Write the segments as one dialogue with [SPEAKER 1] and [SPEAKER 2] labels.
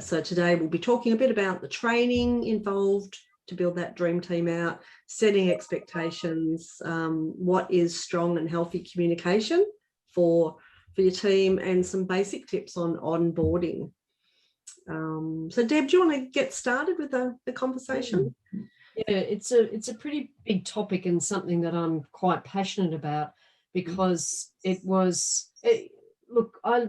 [SPEAKER 1] So today we'll be talking a bit about the training involved to build that dream team out, setting expectations, what is strong and healthy communication for your team, and some basic tips on onboarding. So Deb, do you want to get started with the conversation?
[SPEAKER 2] Yeah, it's a pretty big topic and something that I'm quite passionate about, because look, I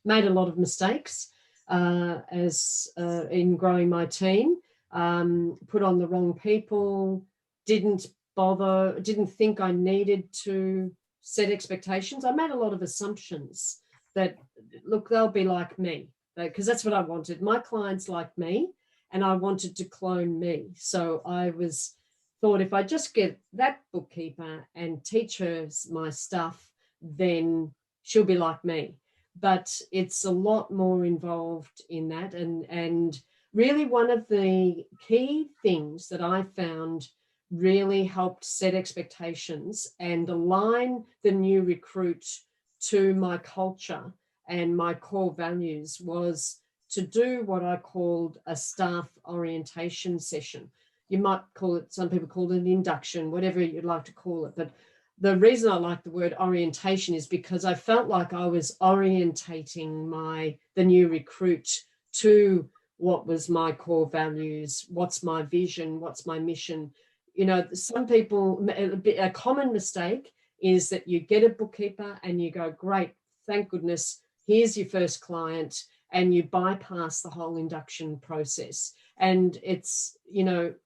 [SPEAKER 2] made a lot of mistakes in growing my team, put on the wrong people, didn't think I needed to set expectations. I made a lot of assumptions that, look, they'll be like me, because that's what I wanted. My clients like me, and I wanted to clone me. So I thought, if I just get that bookkeeper and teach her my stuff, then she'll be like me. But it's a lot more involved in that. And really one of the key things that I found really helped set expectations and align the new recruit to my culture and my core values was to do what I called a staff orientation session. You might call it, some people call it an induction, whatever you'd like to call it. But the reason I like the word orientation is because I felt like I was orientating the new recruit to what was my core values, what's my vision, what's my mission. You know, some people, a common mistake is that you get a bookkeeper and you go, great, thank goodness, here's your first client, and you bypass the whole induction process. And it's, it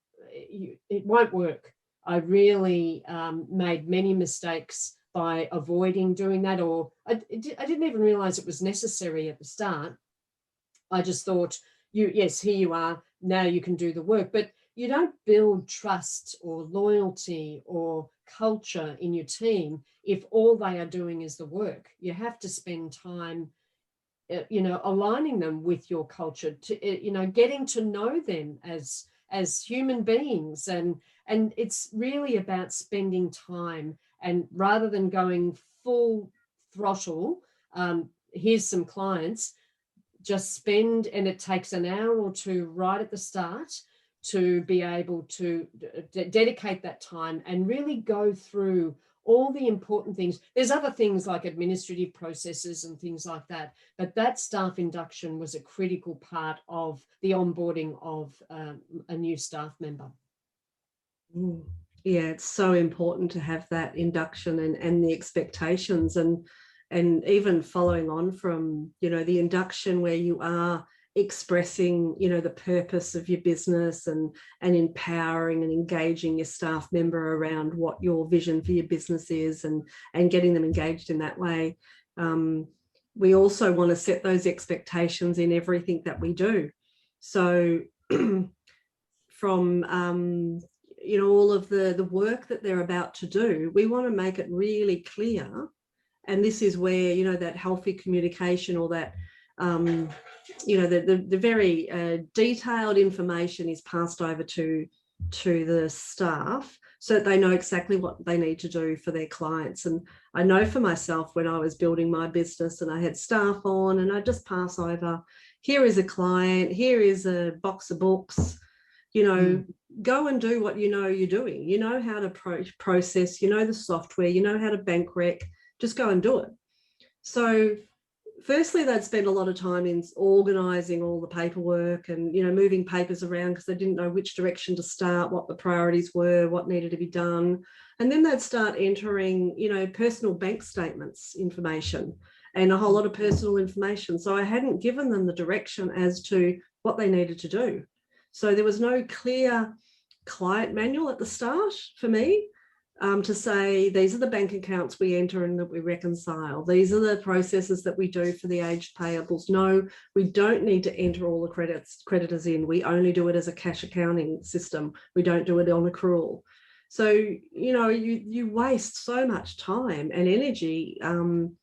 [SPEAKER 2] won't work. I really made many mistakes by avoiding doing that, or I didn't even realize it was necessary at the start. I just thought, yes, here you are, now you can do the work. But you don't build trust or loyalty or culture in your team if all they are doing is the work. You have to spend time aligning them with your culture, to getting to know them as human beings, and it's really about spending time, and rather than going full throttle, here's some clients, just spend, and it takes an hour or two right at the start to be able to dedicate that time and really go through all the important things. There's other things like administrative processes and things like that, but that staff induction was a critical part of the onboarding of a new staff member.
[SPEAKER 1] Yeah, it's so important to have that induction and the expectations, and even following on from, the induction where you are expressing, the purpose of your business and empowering and engaging your staff member around what your vision for your business is, and getting them engaged in that way. We also want to set those expectations in everything that we do. So from all of the work that they're about to do, we want to make it really clear. And this is where, that healthy communication, or that the very detailed information is passed over to the staff, so that they know exactly what they need to do for their clients. And I know for myself, when I was building my business and I had staff on, and I just pass over, here is a client, here is a box of books, go and do what you're doing. You know how to process, the software, how to bank rec, just go and do it. So firstly, they'd spend a lot of time in organising all the paperwork and, moving papers around because they didn't know which direction to start, what the priorities were, what needed to be done. And then they'd start entering, personal bank statements information and a whole lot of personal information. So I hadn't given them the direction as to what they needed to do. So there was no clear client manual at the start for me. To say, these are the bank accounts we enter and that we reconcile. These are the processes that we do for the aged payables. No, we don't need to enter all the creditors in. We only do it as a cash accounting system. We don't do it on accrual. So, you waste so much time and energy in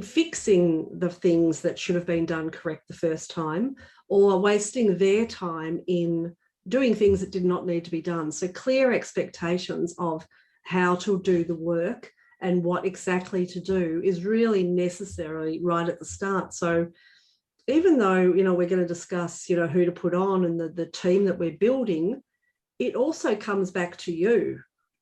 [SPEAKER 1] fixing the things that should have been done correct the first time, or wasting their time in doing things that did not need to be done. So clear expectations of how to do the work and what exactly to do is really necessary right at the start. So even though, you know, we're going to discuss, you know, who to put on and the team that we're building, it also comes back to you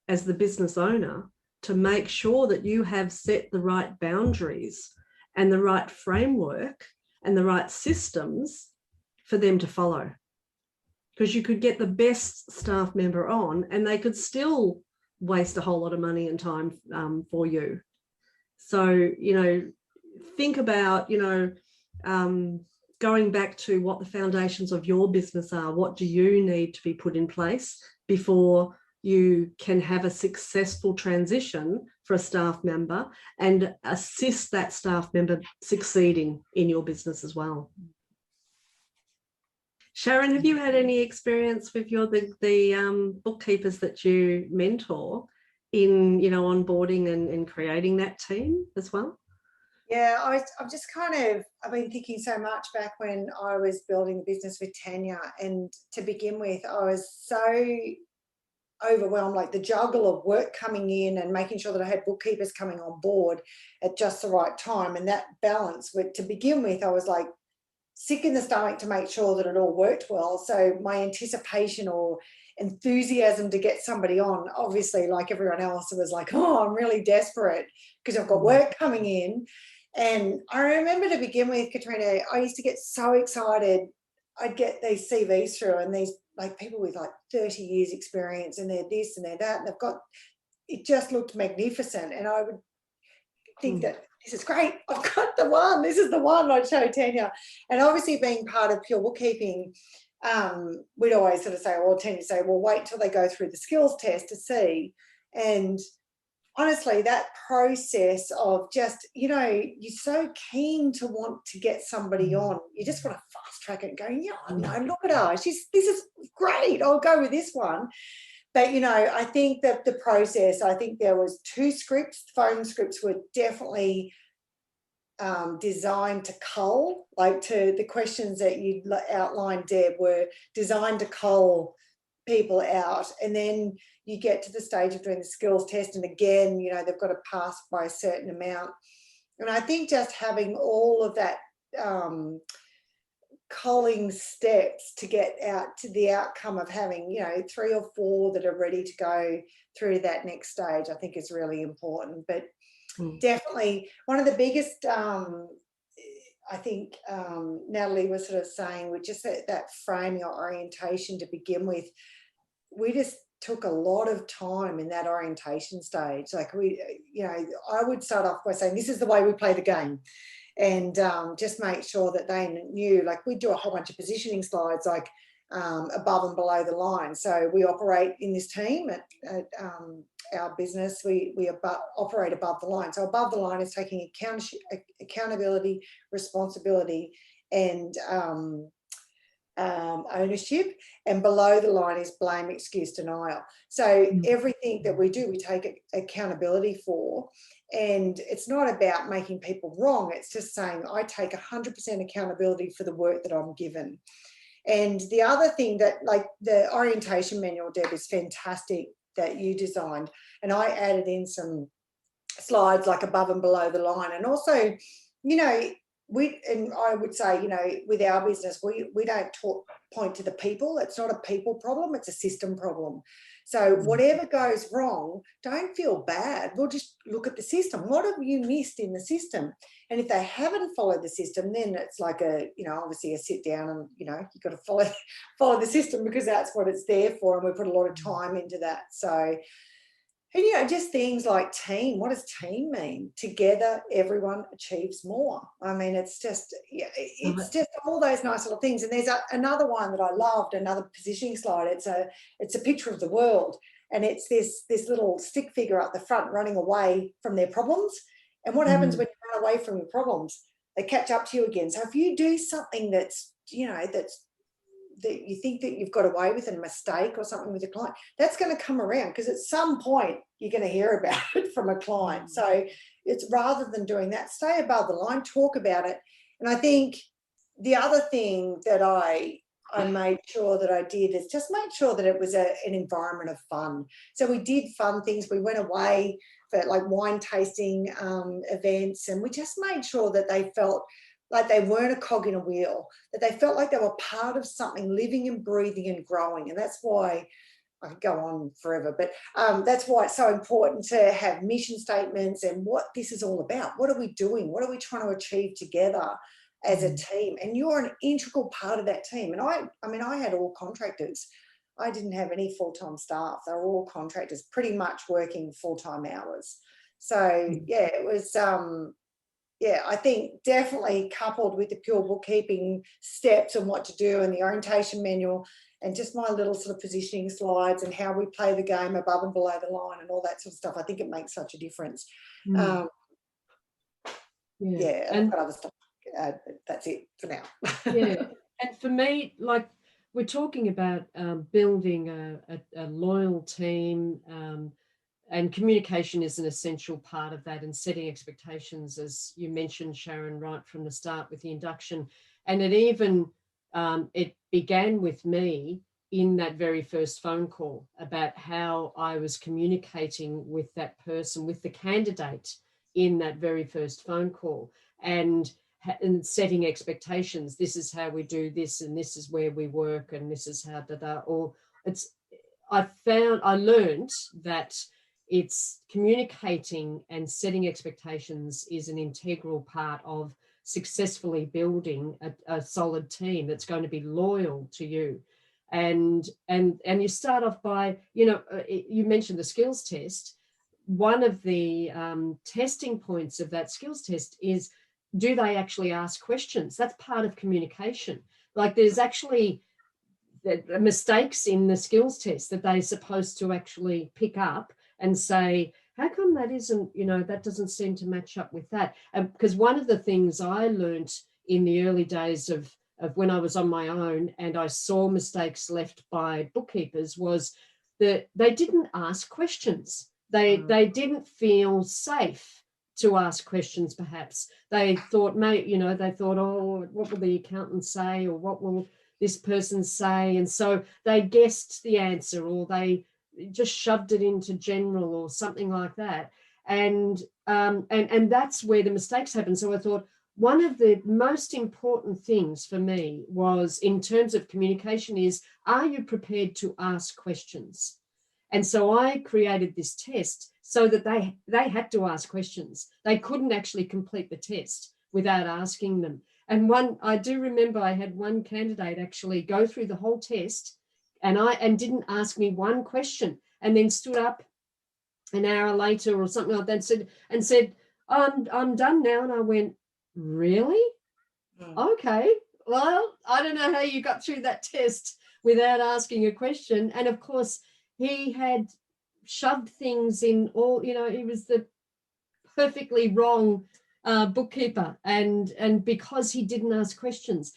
[SPEAKER 1] as the business owner to make sure that you have set the right boundaries and the right framework and the right systems for them to follow. Because you could get the best staff member on and they could still waste a whole lot of money and time for you. So, you know, think about, you know, going back to what the foundations of your business are. What do you need to be put in place before you can have a successful transition for a staff member and assist that staff member succeeding in your business as well? Sharon, have you had any experience with the bookkeepers that you mentor in, you know, onboarding and creating that team as well?
[SPEAKER 3] Yeah, I've just I've been thinking so much back when I was building the business with Tanya, and to begin with, I was so overwhelmed, like the juggle of work coming in and making sure that I had bookkeepers coming on board at just the right time, and that balance. With, to begin with, I was like sick in the stomach to make sure that it all worked well. So my anticipation or enthusiasm to get somebody on, obviously, like everyone else, it was like, oh, I'm really desperate because I've got work coming in. And I remember to begin with, Katrina, I used to get so excited. I'd get these CVs through and these like people with like 30 years experience, and they're this and they're that, and they've got, it just looked magnificent. And I would think that this is great, I've got the one, this is the one. I'd show Tanya. And obviously being part of pure bookkeeping, we'd always sort of say, or Tanya say, well, wait till they go through the skills test to see. And honestly, that process of just, you know, you're so keen to want to get somebody on, you just want to fast track it and go, yeah, no, look at her, this is great, I'll go with this one. But, you know, I think that the process, I think there was 2 scripts. Phone scripts were definitely designed to cull, like to the questions that you outlined, Deb, were designed to cull people out. And then you get to the stage of doing the skills test, and again, you know, they've got to pass by a certain amount. And I think just having all of that culling steps to get out to the outcome of having, you know, 3 or 4 that are ready to go through to that next stage, I think is really important. But definitely one of the biggest, I think Natalie was sort of saying, with just that framing or orientation to begin with, we just took a lot of time in that orientation stage. Like we, you know, I would start off by saying, this is the way we play the game. And just make sure that they knew, like we do a whole bunch of positioning slides, like above and below the line. So we operate in this team at our business, we operate above the line. So above the line is taking accountability, responsibility, and ownership, and below the line is blame, excuse, denial. So everything that we do, we take accountability for. And it's not about making people wrong, it's just saying I take 100% accountability for the work that I'm given. And the other thing that, like the orientation manual, Deb, is fantastic that you designed, and I added in some slides like above and below the line. And also, you know, and I would say, you know, with our business, we don't point to the people. It's not a people problem, it's a system problem. So whatever goes wrong, don't feel bad. We'll just look at the system. What have you missed in the system? And if they haven't followed the system, then it's like a, you know, obviously a sit down and, you know, you've got to follow the system, because that's what it's there for. And we put a lot of time into that. So, and, you know, just things like team. What does team mean? Together, everyone achieves more. I mean, it's just all those nice little things. And there's another one that I loved, another positioning slide. It's a picture of the world, and it's this little stick figure up the front running away from their problems. And what happens when you run away from your problems? They catch up to you again. So if you do something that's, you know, that you think that you've got away with a mistake or something with a client, that's going to come around, because at some point you're going to hear about it from a client. So it's, rather than doing that, stay above the line, talk about it. And I think the other thing that I made sure that I did is just make sure that it was an environment of fun. So we did fun things. We went away for like wine tasting events, and we just made sure that they felt like they weren't a cog in a wheel, that they felt like they were part of something living and breathing and growing. And that's why I could go on forever, but that's why it's so important to have mission statements and what this is all about. What are we doing? What are we trying to achieve together as a team? And you're an integral part of that team. And I mean, I had all contractors. I didn't have any full-time staff. They were all contractors, pretty much working full-time hours. So yeah, it was, yeah, I think definitely coupled with the pure bookkeeping steps and what to do and the orientation manual and just my little sort of positioning slides and how we play the game above and below the line and all that sort of stuff. I think it makes such a difference.
[SPEAKER 2] Yeah.
[SPEAKER 3] Yeah, and I've got other stuff. That's it for now.
[SPEAKER 2] Yeah. And for me, like we're talking about building a loyal team, and communication is an essential part of that, and setting expectations, as you mentioned, Sharon, right from the start with the induction. And it even, it began with me in that very first phone call about how I was communicating with that person, with the candidate in that very first phone call, and setting expectations. This is how we do this, and this is where we work, and this is how or it's, I learned that it's communicating and setting expectations is an integral part of successfully building a solid team that's going to be loyal to you. And you start off by, you mentioned the skills test. One of the testing points of that skills test is, do they actually ask questions? That's part of communication. Like there's actually mistakes in the skills test that they're supposed to actually pick up and say, how come that isn't, that doesn't seem to match up with that? Because one of the things I learned in the early days of when I was on my own and I saw mistakes left by bookkeepers was that they didn't ask questions. They didn't feel safe to ask questions, perhaps. They thought, oh, what will the accountant say, or what will this person say? And so they guessed the answer, or they just shoved it into general or something like that. And that's where the mistakes happen. So I thought one of the most important things for me was, in terms of communication, is, are you prepared to ask questions? And so I created this test so that they had to ask questions. They couldn't actually complete the test without asking them. And I do remember I had one candidate actually go through the whole test and didn't ask me one question, and then stood up an hour later or something like that and said, I'm done now. And I went, really? Okay. Well, I don't know how you got through that test without asking a question. And of course, he had shoved things in all, he was the perfectly wrong bookkeeper. And because he didn't ask questions,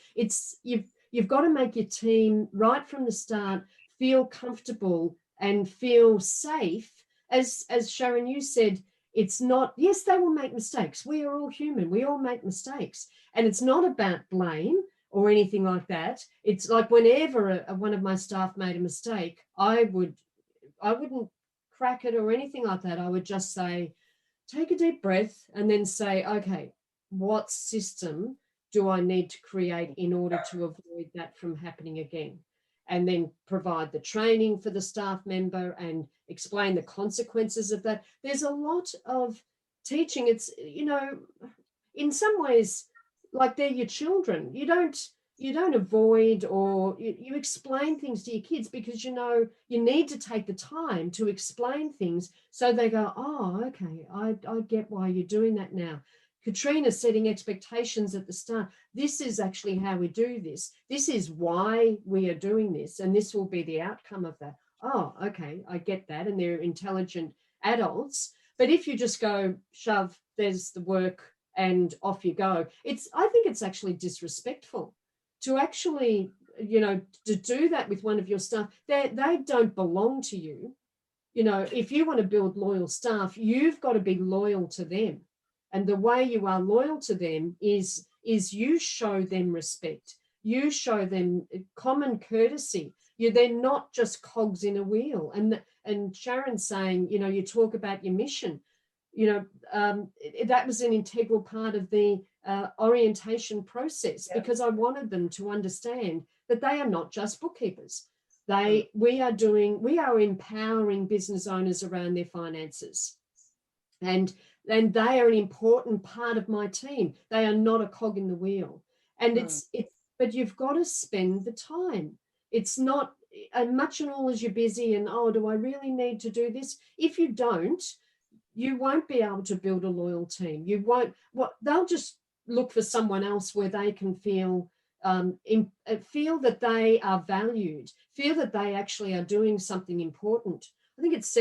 [SPEAKER 2] you've got to make your team right from the start feel comfortable and feel safe. As Sharon, you said, it's not, yes, they will make mistakes. We are all human. We all make mistakes. And it's not about blame or anything like that. It's like whenever one of my staff made a mistake, I wouldn't crack it or anything like that. I would just say, take a deep breath and then say, okay, what system do I need to create in order to avoid that from happening again? And then provide the training for the staff member and explain the consequences of that. There's a lot of teaching. It's, in some ways, like they're your children. You don't avoid, or you explain things to your kids because you need to take the time to explain things so they go, oh, okay, I get why you're doing that now. Katrina setting expectations at the start. This is actually how we do this. This is why we are doing this, and this will be the outcome of that. Oh, okay, I get that. And they're intelligent adults. But if you just go, shove, there's the work, and off you go, I think it's actually disrespectful to actually, to do that with one of your staff. They don't belong to you. If you want to build loyal staff, you've got to be loyal to them. And the way you are loyal to them is you show them respect. You show them common courtesy. They're not just cogs in a wheel. And Sharon's saying, you talk about your mission. that was an integral part of the orientation process,
[SPEAKER 3] Yeah.
[SPEAKER 2] because I wanted them to understand that they are not just bookkeepers. We are empowering business owners around their finances. And they are an important part of my team. They are not a cog in the wheel. And but you've got to spend the time. It's not much and all as you're busy and, oh, do I really need to do this? If you don't, you won't be able to build a loyal team. You won't. They'll just look for someone else where they can feel that they are valued, feel that they actually are doing something important. I think it's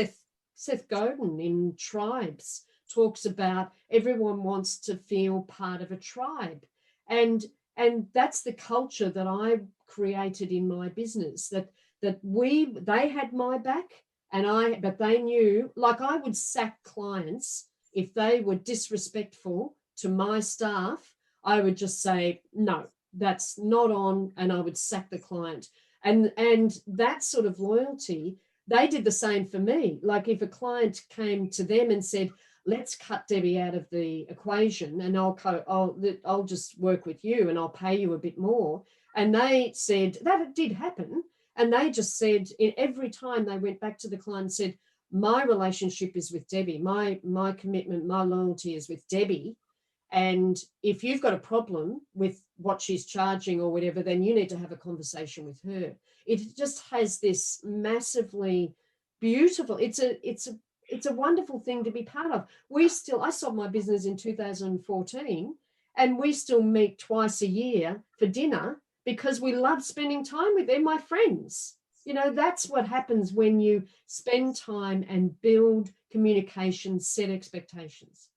[SPEAKER 2] Seth Godin in Tribes talks about everyone wants to feel part of a tribe, and that's the culture that I created in my business. That they had my back, but they knew, like, I would sack clients if they were disrespectful to my staff. I would just say, no, that's not on, and I would sack the client. And that sort of loyalty, they did the same for me. Like, if a client came to them and said, let's cut Debbie out of the equation and I'll just work with you and I'll pay you a bit more. And they said, that it did happen. And they just said, every time they went back to the client and said, my relationship is with Debbie, my commitment, my loyalty is with Debbie. And if you've got a problem with what she's charging or whatever, then you need to have a conversation with her. It just has this massively beautiful, it's a wonderful thing to be part of. I sold my business in 2014, and we still meet twice a year for dinner because we love spending time with them, my friends. That's what happens when you spend time and build communication, set expectations.